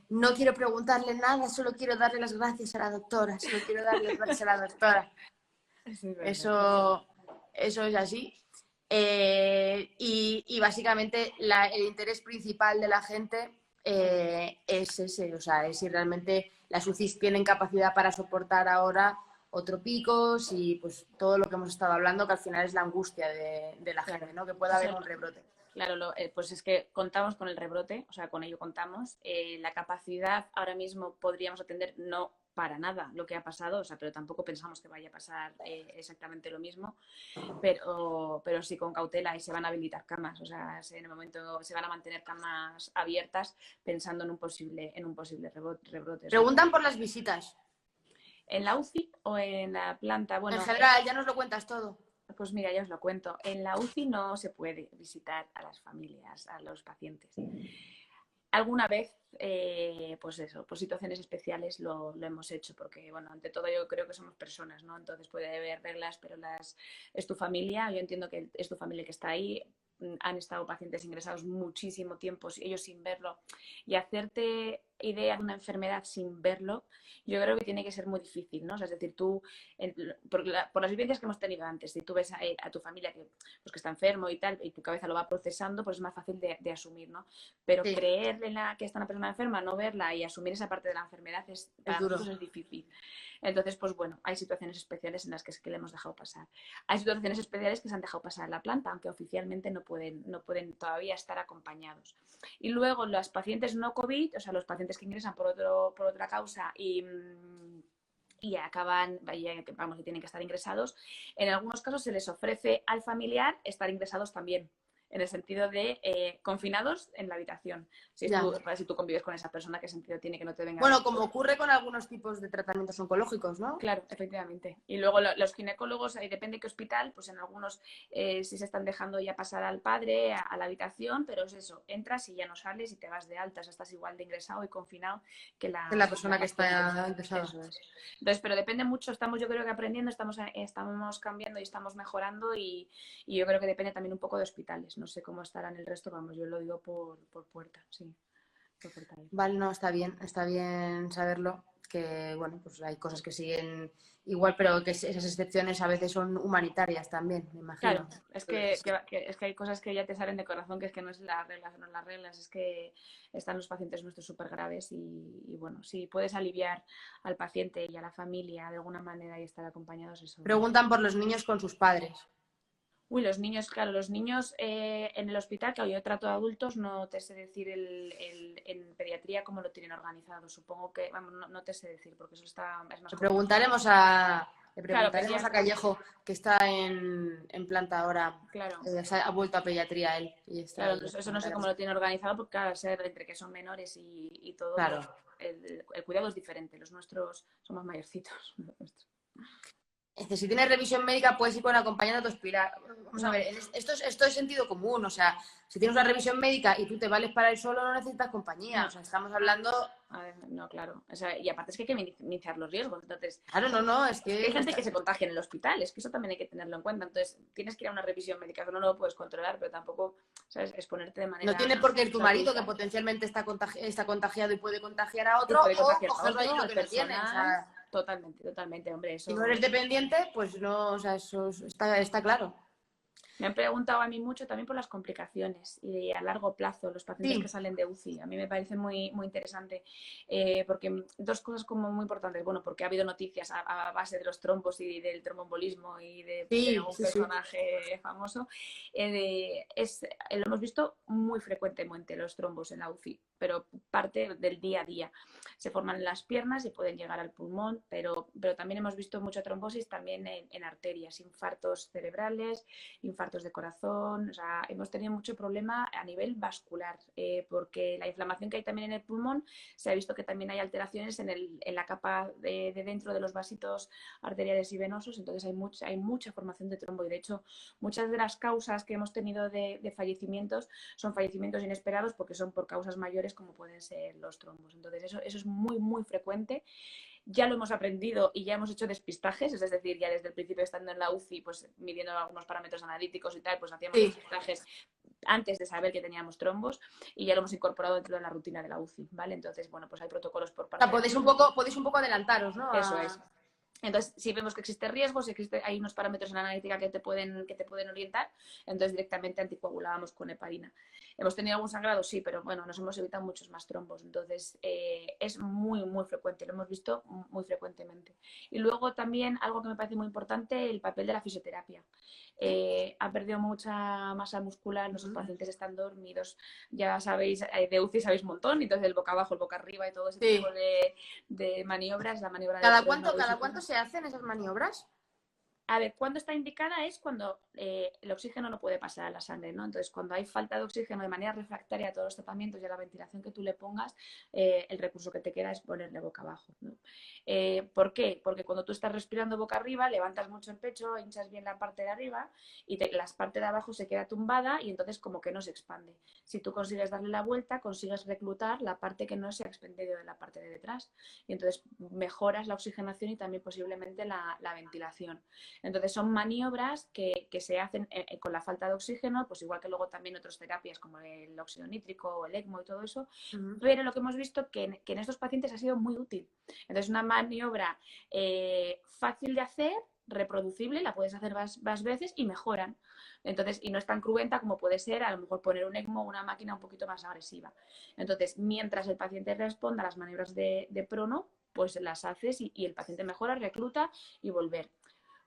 no quiero preguntarle nada, solo quiero darle las gracias a la doctora, solo quiero darle las gracias a la doctora. Sí, eso es así. Y básicamente el interés principal de la gente es ese, o sea, es si realmente las UCIs tienen capacidad para soportar ahora otro pico, si pues todo lo que hemos estado hablando, que al final es la angustia de la gente, ¿no? Que pueda haber un rebrote. Claro, pues es que contamos con el rebrote, o sea, con ello contamos. La capacidad ahora mismo podríamos atender, no para nada lo que ha pasado, o sea, pero tampoco pensamos que vaya a pasar exactamente lo mismo, pero sí con cautela y se van a habilitar camas, o sea, en el momento se van a mantener camas abiertas pensando en un posible rebrote. Preguntan por las visitas. ¿En la UCI o en la planta? Bueno, en general, ya nos lo cuentas todo. Pues mira, ya os lo cuento. En la UCI no se puede visitar a las familias, a los pacientes. Alguna vez, pues eso, por situaciones especiales lo hemos hecho, porque, bueno, ante todo yo creo que somos personas, ¿no? Entonces puede haber reglas, pero es tu familia, yo entiendo que es tu familia que está ahí, han estado pacientes ingresados muchísimo tiempo, ellos sin verlo, y hacerte idea de una enfermedad sin verlo, yo creo que tiene que ser muy difícil, ¿no? O sea, es decir, tú, por las vivencias que hemos tenido antes, si tú ves a tu familia que está enfermo y tal, y tu cabeza lo va procesando, pues es más fácil de asumir, ¿no? Pero sí, creer que está una persona enferma, no verla y asumir esa parte de la enfermedad para nosotros es difícil. Entonces, pues bueno, hay situaciones especiales en las que le hemos dejado pasar. Hay situaciones especiales que se han dejado pasar en la planta, aunque oficialmente no pueden todavía estar acompañados. Y luego los pacientes no COVID, o sea, los pacientes que ingresan por otra causa y acaban, vamos, y tienen que estar ingresados, en algunos casos se les ofrece al familiar estar ingresados también, en el sentido de confinados en la habitación. Si tú convives con esa persona, ¿qué sentido tiene que no te venga? Bueno, como ocurre con algunos tipos de tratamientos oncológicos, ¿no? Claro, efectivamente. Y luego los ginecólogos, depende de qué hospital, pues en algunos sí se están dejando ya pasar al padre a la habitación, pero es eso, entras y ya no sales y te vas de alta, o sea, estás igual de ingresado y confinado que la persona que está ingresada. Eso es. Entonces, pero depende mucho, estamos yo creo que aprendiendo, estamos cambiando y estamos mejorando y yo creo que depende también un poco de hospitales, ¿no? No sé cómo estarán el resto, vamos, yo lo digo por puerta, sí. Por puerta. Vale, no, está bien saberlo, que bueno, pues hay cosas que siguen igual, pero que esas excepciones a veces son humanitarias también, me imagino. Claro, es que hay cosas que ya te salen de corazón, que es que no es las reglas, no las reglas, es que están los pacientes nuestros súper graves y bueno, si puedes aliviar al paciente y a la familia de alguna manera y estar acompañados, eso. Preguntan por los niños con sus padres. Uy, los niños, claro, los niños en el hospital, claro, yo trato a adultos, no te sé decir en pediatría cómo lo tienen organizado. Supongo que, vamos, no te sé decir, porque eso es más Le complicado. preguntaremos a, le Claro, preguntaremos a Callejo, que está en planta ahora. claro, Ha vuelto a pediatría él. Y está, claro, y le entonces eso no sé cómo preguntaremos. lo tienen organizado, porque claro, al ser entre que son menores y todo, Claro. pues el cuidado es diferente. Los nuestros son más mayorcitos. Si tienes revisión médica, puedes ir con acompañante a tu hospital. Vamos a No, ver, esto es sentido común. O sea, si tienes una revisión médica y tú te vales para ir solo, no necesitas compañía. no. O sea, estamos hablando. A ver, no, claro. O sea, y aparte es que hay que minimizar los riesgos. Entonces, Claro, no, es es que hay que. gente que se contagia en el hospital, es que eso también hay que tenerlo en cuenta. Entonces, tienes que ir a una revisión médica que no lo puedes controlar, pero tampoco, ¿sabes?, exponerte de No manera tiene por qué ir tu marido, que gratuita. potencialmente está contagiado y puede contagiar a Y otro, puede o contagiar a cogerlo otro, allí lo al que no tiene. O personal. sea, Totalmente, totalmente, hombre, si no eso. eres dependiente, pues no, o sea, está claro. Me han preguntado a mí mucho también por las complicaciones y a largo plazo, los pacientes que Sí, salen de UCI. A mí me parece muy, muy interesante porque dos cosas como muy importantes. Bueno, porque ha habido noticias a base de los trombos y del tromboembolismo y de sí, algún sí, sí. personaje famoso. Lo hemos visto muy frecuentemente los trombos en la UCI, pero parte del día a día. Se forman en las piernas y pueden llegar al pulmón, pero también hemos visto mucha trombosis también en arterias, infartos cerebrales, infartos de corazón, o sea, hemos tenido mucho problema a nivel vascular, porque la inflamación que hay también en el pulmón, se ha visto que también hay alteraciones en la capa de dentro de los vasitos arteriales y venosos, entonces hay mucha formación de trombo y de hecho muchas de las causas que hemos tenido de fallecimientos son fallecimientos inesperados porque son por causas mayores como pueden ser los trombos. Entonces eso es muy, muy frecuente. Ya lo hemos aprendido y ya hemos hecho despistajes, es decir, ya desde el principio estando en la UCI, pues midiendo algunos parámetros analíticos y tal, pues hacíamos Sí. despistajes antes de saber que teníamos trombos y ya lo hemos incorporado dentro de la rutina de la UCI, ¿vale? Entonces, bueno, pues hay protocolos por O sea, parte de... podéis un poco adelantaros, ¿no? Eso es. Entonces, si vemos que existe riesgo, si hay unos parámetros en la analítica que te pueden orientar, entonces directamente anticoagulábamos con heparina. ¿Hemos tenido algún sangrado? Sí, pero bueno, nos hemos evitado muchos más trombos. Entonces, es muy, muy frecuente, lo hemos visto muy frecuentemente. Y luego también, algo que me parece muy importante, el papel de la fisioterapia. Ha perdido mucha masa muscular, nuestros pacientes están dormidos, ya sabéis, de UCI sabéis un montón, entonces el boca abajo, el boca arriba y todo ese Sí. tipo de maniobras, la maniobra de prono y Cada supino. cuánto se hacen esas maniobras? A ver, cuando está indicada es cuando el oxígeno no puede pasar a la sangre, ¿no? Entonces, cuando hay falta de oxígeno de manera refractaria a todos los tratamientos y a la ventilación que tú le pongas, el recurso que te queda es ponerle boca abajo, ¿no? ¿Por qué? Porque cuando tú estás respirando boca arriba, levantas mucho el pecho, hinchas bien la parte de arriba y la parte de abajo se queda tumbada y entonces como que no se expande. Si tú consigues darle la vuelta, consigues reclutar la parte que no se ha expandido de la parte de detrás y entonces mejoras la oxigenación y también posiblemente la ventilación. Entonces son maniobras que se hacen con la falta de oxígeno, pues igual que luego también otras terapias como el óxido nítrico o el ECMO y todo eso, pero lo que hemos visto que en estos pacientes ha sido muy útil. Entonces una maniobra fácil de hacer, reproducible, la puedes hacer más veces y mejoran. Entonces, y no es tan cruenta como puede ser a lo mejor poner un ECMO o una máquina un poquito más agresiva. Entonces, mientras el paciente responda a las maniobras de prono, pues las haces y el paciente mejora, recluta y volver.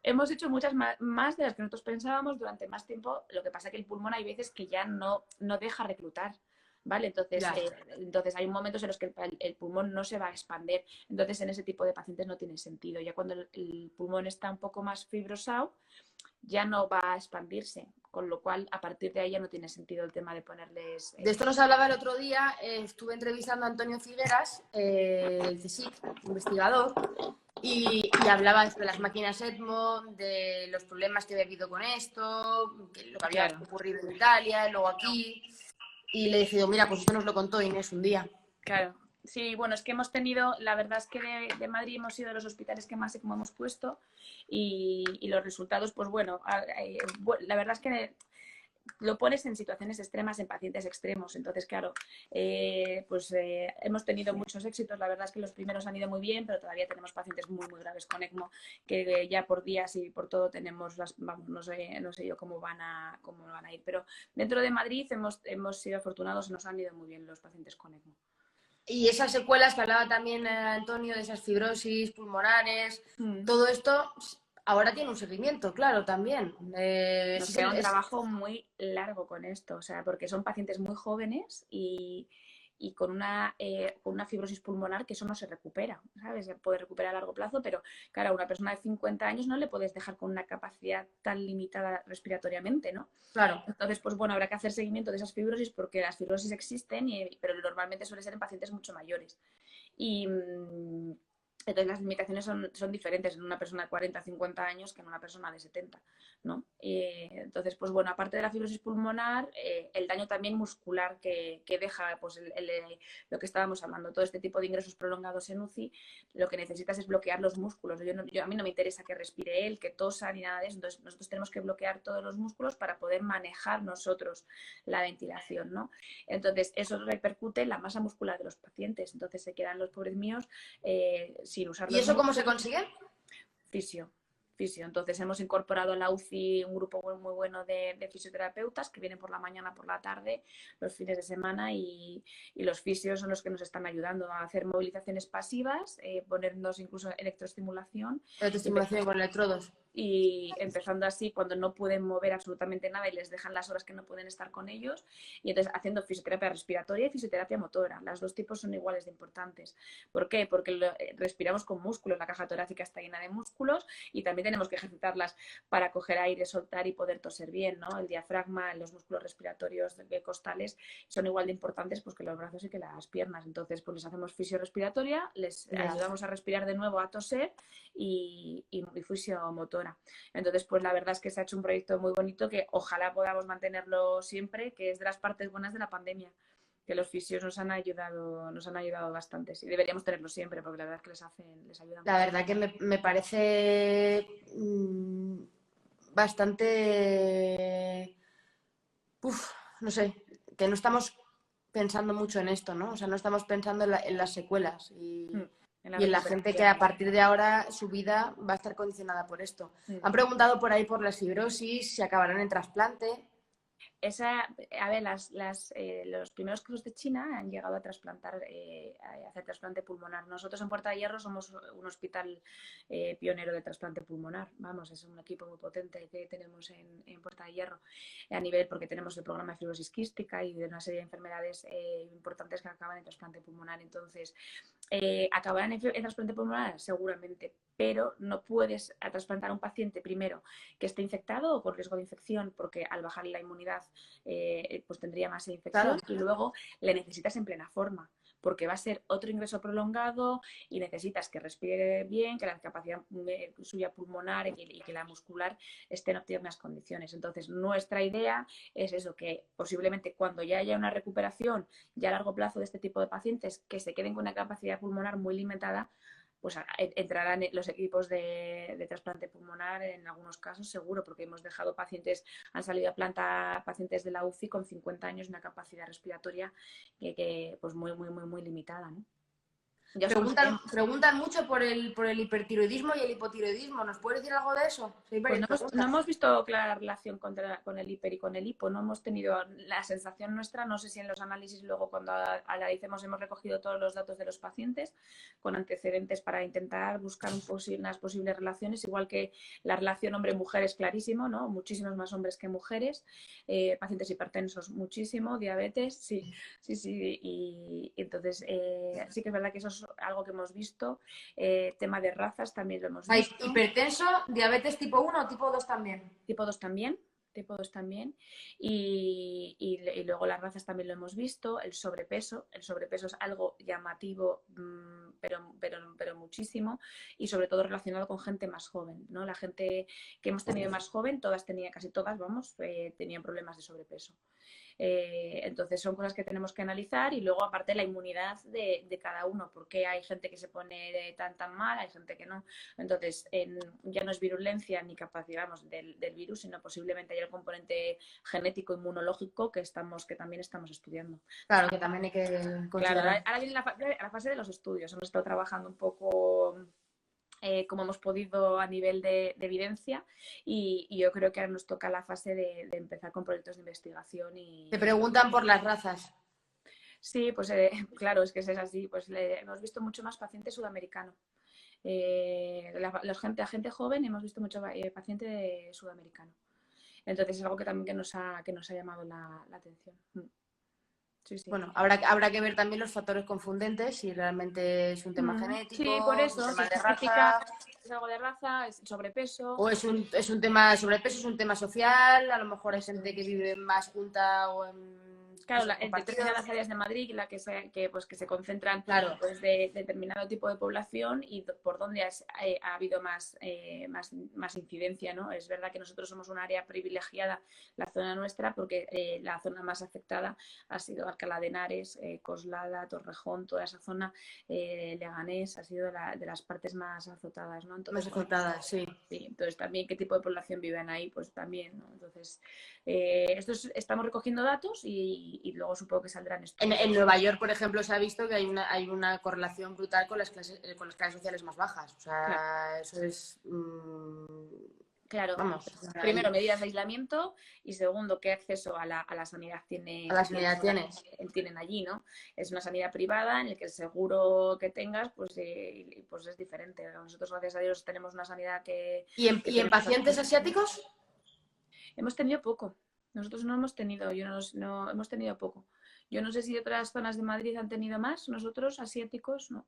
Hemos hecho muchas más de las que nosotros pensábamos durante más tiempo. Lo que pasa es que el pulmón hay veces que ya no deja reclutar. ¿Vale? Entonces hay momentos en los que el pulmón no se va a expandir. Entonces en ese tipo de pacientes no tiene sentido. Ya cuando el pulmón está un poco más fibrosado, ya no va a expandirse. Con lo cual, a partir de ahí ya no tiene sentido el tema de ponerles... De esto nos hablaba el otro día, estuve entrevistando a Antonio Figueras, el CSIC, investigador, y hablaba de las máquinas ECMO, de los problemas que había habido con esto, lo que había ocurrido en Italia, luego aquí, y le dije, mira, pues esto nos lo contó Inés un día. Claro. Sí, bueno, es que hemos tenido, la verdad es que de Madrid hemos sido de los hospitales que más ECMO hemos puesto y los resultados, pues bueno, la verdad es que lo pones en situaciones extremas, en pacientes extremos. Entonces, claro, hemos tenido muchos éxitos. La verdad es que los primeros han ido muy bien, pero todavía tenemos pacientes muy, muy graves con ECMO, que ya por días y por todo tenemos vamos, no sé yo cómo van a ir. Pero dentro de Madrid hemos sido afortunados y nos han ido muy bien los pacientes con ECMO. Y esas secuelas que hablaba también Antonio, de esas fibrosis pulmonares, todo esto ahora tiene un seguimiento, claro, también. Nos queda un trabajo muy largo con esto, o sea, porque son pacientes muy jóvenes y con una fibrosis pulmonar que eso no se recupera, ¿sabes? Se puede recuperar a largo plazo, pero claro, a una persona de 50 años no le puedes dejar con una capacidad tan limitada respiratoriamente, ¿no? Claro. Entonces, pues bueno, habrá que hacer seguimiento de esas fibrosis porque las fibrosis existen, pero normalmente suele ser en pacientes mucho mayores. Y entonces las limitaciones son diferentes en una persona de 40, 50 años que en una persona de 70, ¿no? Entonces, pues bueno, aparte de la fibrosis pulmonar, el daño también muscular que deja pues lo que estábamos hablando, todo este tipo de ingresos prolongados en UCI, lo que necesitas es bloquear los músculos. A mí no me interesa que respire él, que tosa ni nada de eso, entonces nosotros tenemos que bloquear todos los músculos para poder manejar nosotros la ventilación, ¿no? Entonces, eso repercute en la masa muscular de los pacientes, entonces se quedan los pobres míos sin usar ¿Y los eso cómo músculos. se consigue? Fisio. Entonces hemos incorporado a la UCI un grupo muy bueno de fisioterapeutas que vienen por la mañana, por la tarde, los fines de semana y los fisios son los que nos están ayudando a hacer movilizaciones pasivas, ponernos incluso electroestimulación. Electroestimulación con electrodos. Y empezando así cuando no pueden mover absolutamente nada y les dejan las horas que no pueden estar con ellos, y entonces haciendo fisioterapia respiratoria y fisioterapia motora. Las dos tipos son iguales de importantes. ¿Por qué? Porque respiramos con músculos, la caja torácica está llena de músculos y también tenemos que ejercitarlas para coger aire, soltar y poder toser bien, ¿no? El diafragma, los músculos respiratorios costales son igual de importantes pues, que los brazos y que las piernas. Entonces, pues les hacemos fisiorespiratoria, les ayudamos a respirar de nuevo, a toser y fisiomotora. Entonces, pues la verdad es que se ha hecho un proyecto muy bonito que ojalá podamos mantenerlo siempre, que es de las partes buenas de la pandemia, que los fisios nos han ayudado bastante. Y deberíamos tenerlo siempre, porque la verdad es que les ayudan. La verdad que me parece bastante... no sé, que no estamos pensando mucho en esto, ¿no? O sea, no estamos pensando en las secuelas y en la gente que a partir de ahora su vida va a estar condicionada por esto. Han preguntado por ahí por las fibrosis, si acabarán en trasplante. A ver, los primeros casos de China han llegado a trasplantar, a hacer trasplante pulmonar. Nosotros en Puerta de Hierro somos un hospital pionero de trasplante pulmonar. Vamos, es un equipo muy potente que tenemos en Puerta de Hierro a nivel, porque tenemos el programa de fibrosis quística y de una serie de enfermedades importantes que acaban en trasplante pulmonar. Entonces, ¿acabarán en trasplante pulmonar? Seguramente, pero no puedes trasplantar a un paciente primero que esté infectado o con riesgo de infección, porque al bajar la inmunidad pues tendría más infección, Claro. y luego le necesitas en plena forma, porque va a ser otro ingreso prolongado y necesitas que respire bien, que la capacidad suya pulmonar y que la muscular esté en óptimas condiciones. Entonces, nuestra idea es eso, que posiblemente cuando ya haya una recuperación ya a largo plazo de este tipo de pacientes que se queden con una capacidad pulmonar muy limitada, pues entrarán los equipos de trasplante pulmonar en algunos casos seguro, porque hemos dejado pacientes, han salido a planta pacientes de la UCI con 50 años, una capacidad respiratoria que pues muy limitada, ¿no? Preguntan mucho por el hipertiroidismo y el hipotiroidismo. ¿Nos puede decir algo de eso? Sí, Pues no hemos visto clara relación con el hiper y con el hipo, no hemos tenido la sensación nuestra, no sé si en los análisis luego cuando analicemos hemos recogido todos los datos de los pacientes con antecedentes para intentar buscar unas posibles relaciones, igual que la relación hombre-mujer es clarísimo, ¿no? Muchísimos más hombres que mujeres, pacientes hipertensos muchísimo, diabetes, sí, y entonces sí que es verdad que eso es algo que hemos visto, tema de razas también lo hemos visto. Hipertenso, diabetes tipo 1 o tipo 2 también. Tipo 2 también. Y luego las razas también lo hemos visto, el sobrepeso es algo llamativo, pero muchísimo, y sobre todo relacionado con gente más joven, ¿no? La gente que hemos tenido más joven, casi todas, vamos, tenían problemas de sobrepeso. Entonces son cosas que tenemos que analizar y luego aparte la inmunidad de cada uno, porque hay gente que se pone tan mal, hay gente que no. Entonces ya no es virulencia ni capacidad vamos, del virus, sino posiblemente hay el componente genético inmunológico que también estamos estudiando. Claro, que también hay que Claro, considerar. ahora viene la fase de los estudios. Hemos estado trabajando un poco como hemos podido a nivel de evidencia y yo creo que ahora nos toca la fase de empezar con proyectos de investigación. Te preguntan por las razas. Sí, pues claro, es que es así. Pues hemos visto mucho más paciente sudamericano. La gente joven hemos visto mucho paciente sudamericano. Entonces es algo que también que nos ha llamado la atención. Sí, sí. Bueno, habrá que ver también los factores confundentes, si realmente es un tema genético, sí, por eso, un tema si de es genética, raza, es algo de raza, es sobrepeso. o es un tema de sobrepeso, es un tema social, a lo mejor hay Eso gente que es. vive más junta o en Claro, pisos en compartidos. determinadas áreas de Madrid que se concentran Claro, pues, de determinado tipo de población y por donde ha habido más incidencia, ¿no? Es verdad que nosotros somos un área privilegiada, la zona nuestra, porque la zona más afectada ha sido Alcalá de Henares, Coslada, Torrejón, toda esa zona, Leganés, ha sido de las partes más azotadas, ¿no? más Entonces, afectadas, sí. sí, entonces también qué tipo de población viven ahí, pues también, ¿no? Entonces, estamos recogiendo datos y luego supongo que saldrán estudios. En Nueva York, por ejemplo, se ha visto que hay una correlación brutal con las clases sociales más bajas. O Claro, sea, eso es... claro. vamos, Primero, medidas de aislamiento y segundo, qué acceso a la sanidad a la sanidad tienes. tienen allí, ¿no? Es una sanidad privada en la que el seguro que tengas, pues es diferente. Nosotros, gracias a Dios, tenemos una sanidad que Y en tenemos pacientes asiáticos? Hemos tenido poco. Nosotros no hemos tenido, no hemos tenido poco. Yo no sé si otras zonas de Madrid han tenido más. Nosotros, asiáticos, no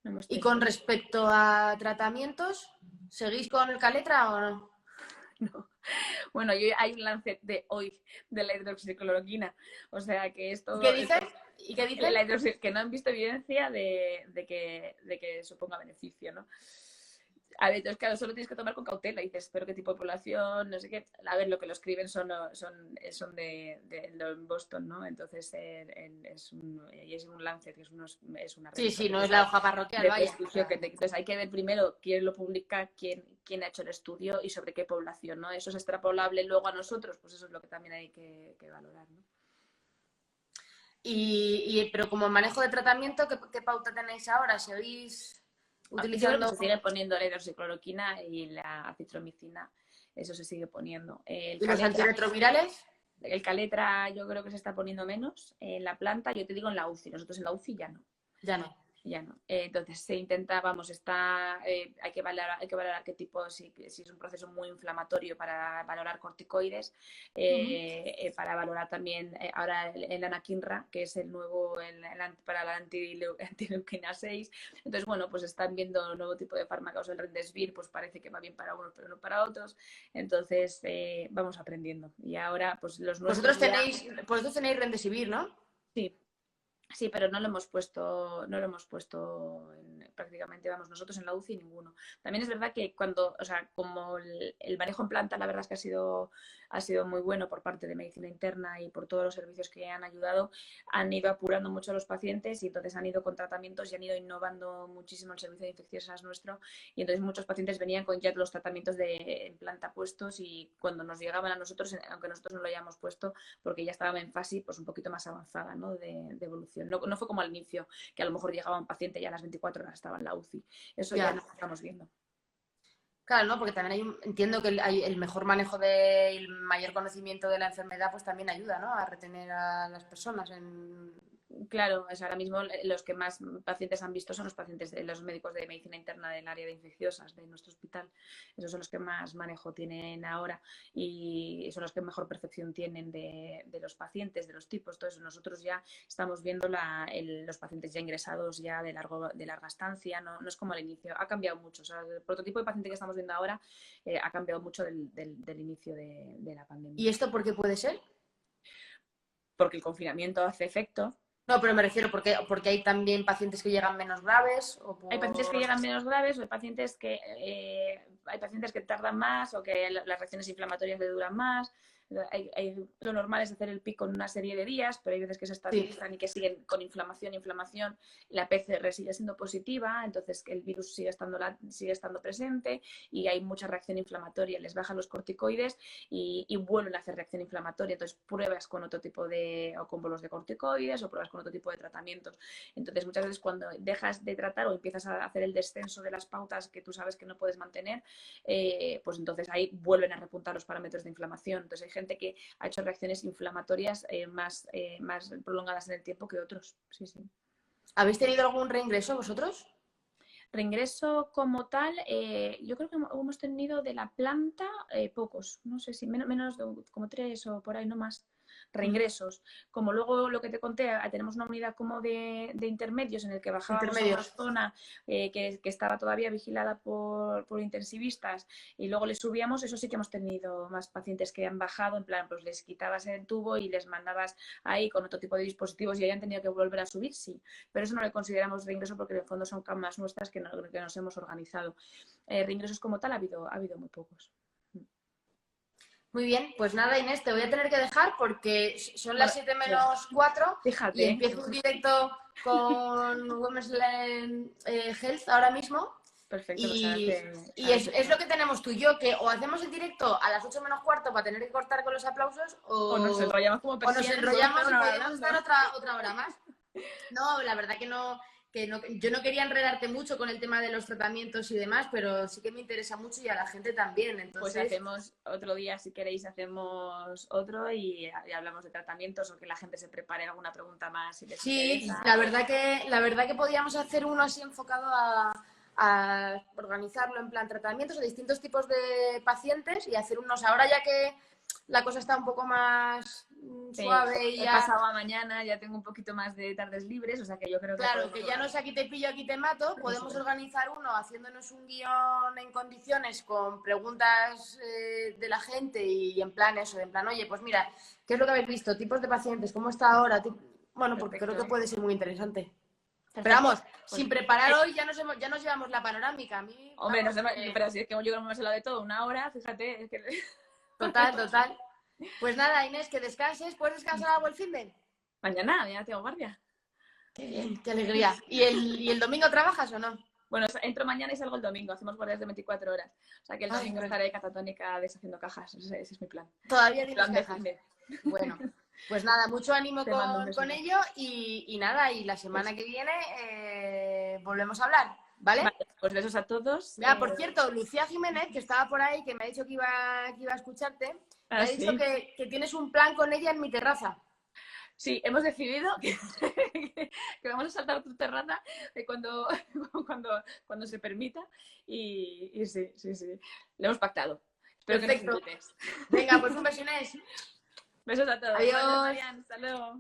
hemos Y tenido. con respecto a tratamientos, ¿seguís con el Caletra o no? No. Bueno, hay un lance de hoy de la hidroxicloroquina. O sea que esto. ¿Qué dicen? ¿Y qué dicen? Que no han visto evidencia de que suponga beneficio, ¿no? A ver, entonces, claro, solo tienes que tomar con cautela. Y dices, pero qué tipo de población, no sé qué. A ver, lo que lo escriben son de Boston, ¿no? Entonces, es un Lancet, que es una Sí, revista sí, no es la hoja parroquial, de vaya. prestigio entonces hay que ver primero quién lo publica, quién ha hecho el estudio y sobre qué población, ¿no? Eso es extrapolable luego a nosotros, pues eso es lo que también hay que valorar, ¿no? Pero como manejo de tratamiento, ¿qué pauta tenéis ahora? ¿Seguís Yo creo que utilizando? se sigue poniendo la hidroxicloroquina y la acitromicina, eso se sigue poniendo. ¿Y los antirretrovirales? El Caletra yo creo que se está poniendo menos. En la planta, yo te digo en la UCI, nosotros en la UCI ya no. Ya no. Ya no. Entonces se intenta, vamos, hay que valorar qué tipo, si es un proceso muy inflamatorio para valorar corticoides, para valorar también ahora el anakinra, que es el nuevo para la antileuquina 6. Entonces, bueno, pues están viendo un nuevo tipo de fármacos, el Remdesivir, pues parece que va bien para unos, pero no para otros. Entonces, vamos aprendiendo. Y ahora, pues los nuestros Vosotros tenéis Remdesivir, ¿no? Sí. Sí, pero no lo hemos puesto prácticamente, vamos, nosotros en la UCI ninguno. También es verdad que como el manejo en planta, la verdad es que ha sido muy bueno por parte de medicina interna y por todos los servicios que han ayudado, han ido apurando mucho a los pacientes y entonces han ido con tratamientos y han ido innovando muchísimo el servicio de infecciosas nuestro y entonces muchos pacientes venían con ya los tratamientos en planta puestos y cuando nos llegaban a nosotros, aunque nosotros no lo hayamos puesto, porque ya estaban en fase pues un poquito más avanzada, ¿no? de evolución. No fue como al inicio, que a lo mejor llegaba un paciente y a las 24 horas estaba en la UCI. Eso ya no lo estamos viendo. Claro, ¿no? Porque también entiendo que el mejor manejo el mayor conocimiento de la enfermedad pues también ayuda, ¿no? A retener a las personas Claro, ahora mismo los que más pacientes han visto son los pacientes de los médicos de medicina interna del área de infecciosas de nuestro hospital. Esos son los que más manejo tienen ahora y son los que mejor percepción tienen de los pacientes, de los tipos. Entonces nosotros ya estamos viendo los pacientes ya ingresados ya de larga estancia, no es como al inicio. Ha cambiado mucho. O sea, el prototipo de paciente que estamos viendo ahora ha cambiado mucho del inicio de la pandemia. ¿Y esto por qué puede ser? Porque el confinamiento hace efecto. No, pero me refiero porque hay también pacientes que llegan menos graves. Hay pacientes que llegan menos graves o hay pacientes que tardan más o que las reacciones inflamatorias le duran más. Lo normal es hacer el pico en una serie de días, pero hay veces que se estabilizan y que siguen con inflamación, la PCR sigue siendo positiva, entonces el virus sigue estando presente y hay mucha reacción inflamatoria, les bajan los corticoides y vuelven a hacer reacción inflamatoria, entonces pruebas con otro tipo o con bolos de corticoides o pruebas con otro tipo de tratamientos. Entonces muchas veces cuando dejas de tratar o empiezas a hacer el descenso de las pautas que tú sabes que no puedes mantener, pues entonces ahí vuelven a repuntar los parámetros de inflamación. Entonces hay gente que ha hecho reacciones inflamatorias más prolongadas en el tiempo que otros. Sí, sí. ¿Habéis tenido algún reingreso vosotros? Reingreso como tal, yo creo que hemos tenido de la planta pocos, no sé si menos de como 3 o por ahí, no más. Reingresos. Como luego lo que te conté, tenemos una unidad como de intermedios en el que bajábamos a una zona que estaba todavía vigilada por intensivistas y luego les subíamos, eso sí que hemos tenido más pacientes que han bajado, en plan, pues les quitabas el tubo y les mandabas ahí con otro tipo de dispositivos y hayan tenido que volver a subir, sí. Pero eso no le consideramos reingreso porque en el fondo son camas nuestras que nos hemos organizado. Reingresos como tal ha habido muy pocos. Muy bien, pues nada, Inés, te voy a tener que dejar porque son las 7 menos 4 Fíjate. y empiezo un directo con Women's Health ahora mismo. Perfecto. Y es lo que tenemos tú y yo, que o hacemos el directo a las 8 menos cuarto para tener que cortar con los aplausos o nos enrollamos como persianas, o nos enrollamos y podemos estar otra hora más. No, la verdad que no, yo no quería enredarte mucho con el tema de los tratamientos y demás, pero sí que me interesa mucho y a la gente también. Entonces, pues hacemos otro día, si queréis, hacemos otro y hablamos de tratamientos o que la gente se prepare alguna pregunta más. Si les interesa. La verdad que podríamos hacer uno así enfocado a organizarlo en plan tratamientos o distintos tipos de pacientes y hacer unos ahora ya que la cosa está un poco más suave y he pasado a mañana, ya tengo un poquito más de tardes libres, o sea que yo creo que... Claro, que ya no es aquí te pillo, aquí te mato, podemos organizar uno haciéndonos un guión en condiciones con preguntas de la gente y en plan eso, en plan, oye, pues mira, ¿qué es lo que habéis visto? Tipos de pacientes, ¿cómo está ahora? Bueno, porque creo que puede ser muy interesante. Perfecto. Pero vamos, pues, sin preparar hoy ya nos llevamos la panorámica. A mí, hombre, vamos, pero si es que yo creo que hemos hablado de todo, una hora, fíjate. Es que... Total. Pues nada, Inés, que descanses. ¿Puedes descansar algo el finde? Mañana tengo guardia. Qué bien, qué alegría. ¿Y el domingo trabajas o no? Bueno, entro mañana y salgo el domingo. Hacemos guardias de 24 horas. O sea que el domingo estaré catatónica deshaciendo cajas. Ese es mi plan. Todavía tienes cajas. Bueno, pues nada, mucho ánimo con ello y nada, y la semana que viene volvemos a hablar, ¿vale? Pues besos a todos. Ya, por cierto, Lucía Jiménez, que estaba por ahí, que me ha dicho que iba a escucharte, me ha dicho que tienes un plan con ella en mi terraza. Sí, hemos decidido que vamos a saltar tu terraza cuando se permita y sí. Lo hemos pactado. Espero Perfecto. Que nos invites. Venga, pues un beso, Inés. Besos a todos. Adiós. Marian, hasta luego.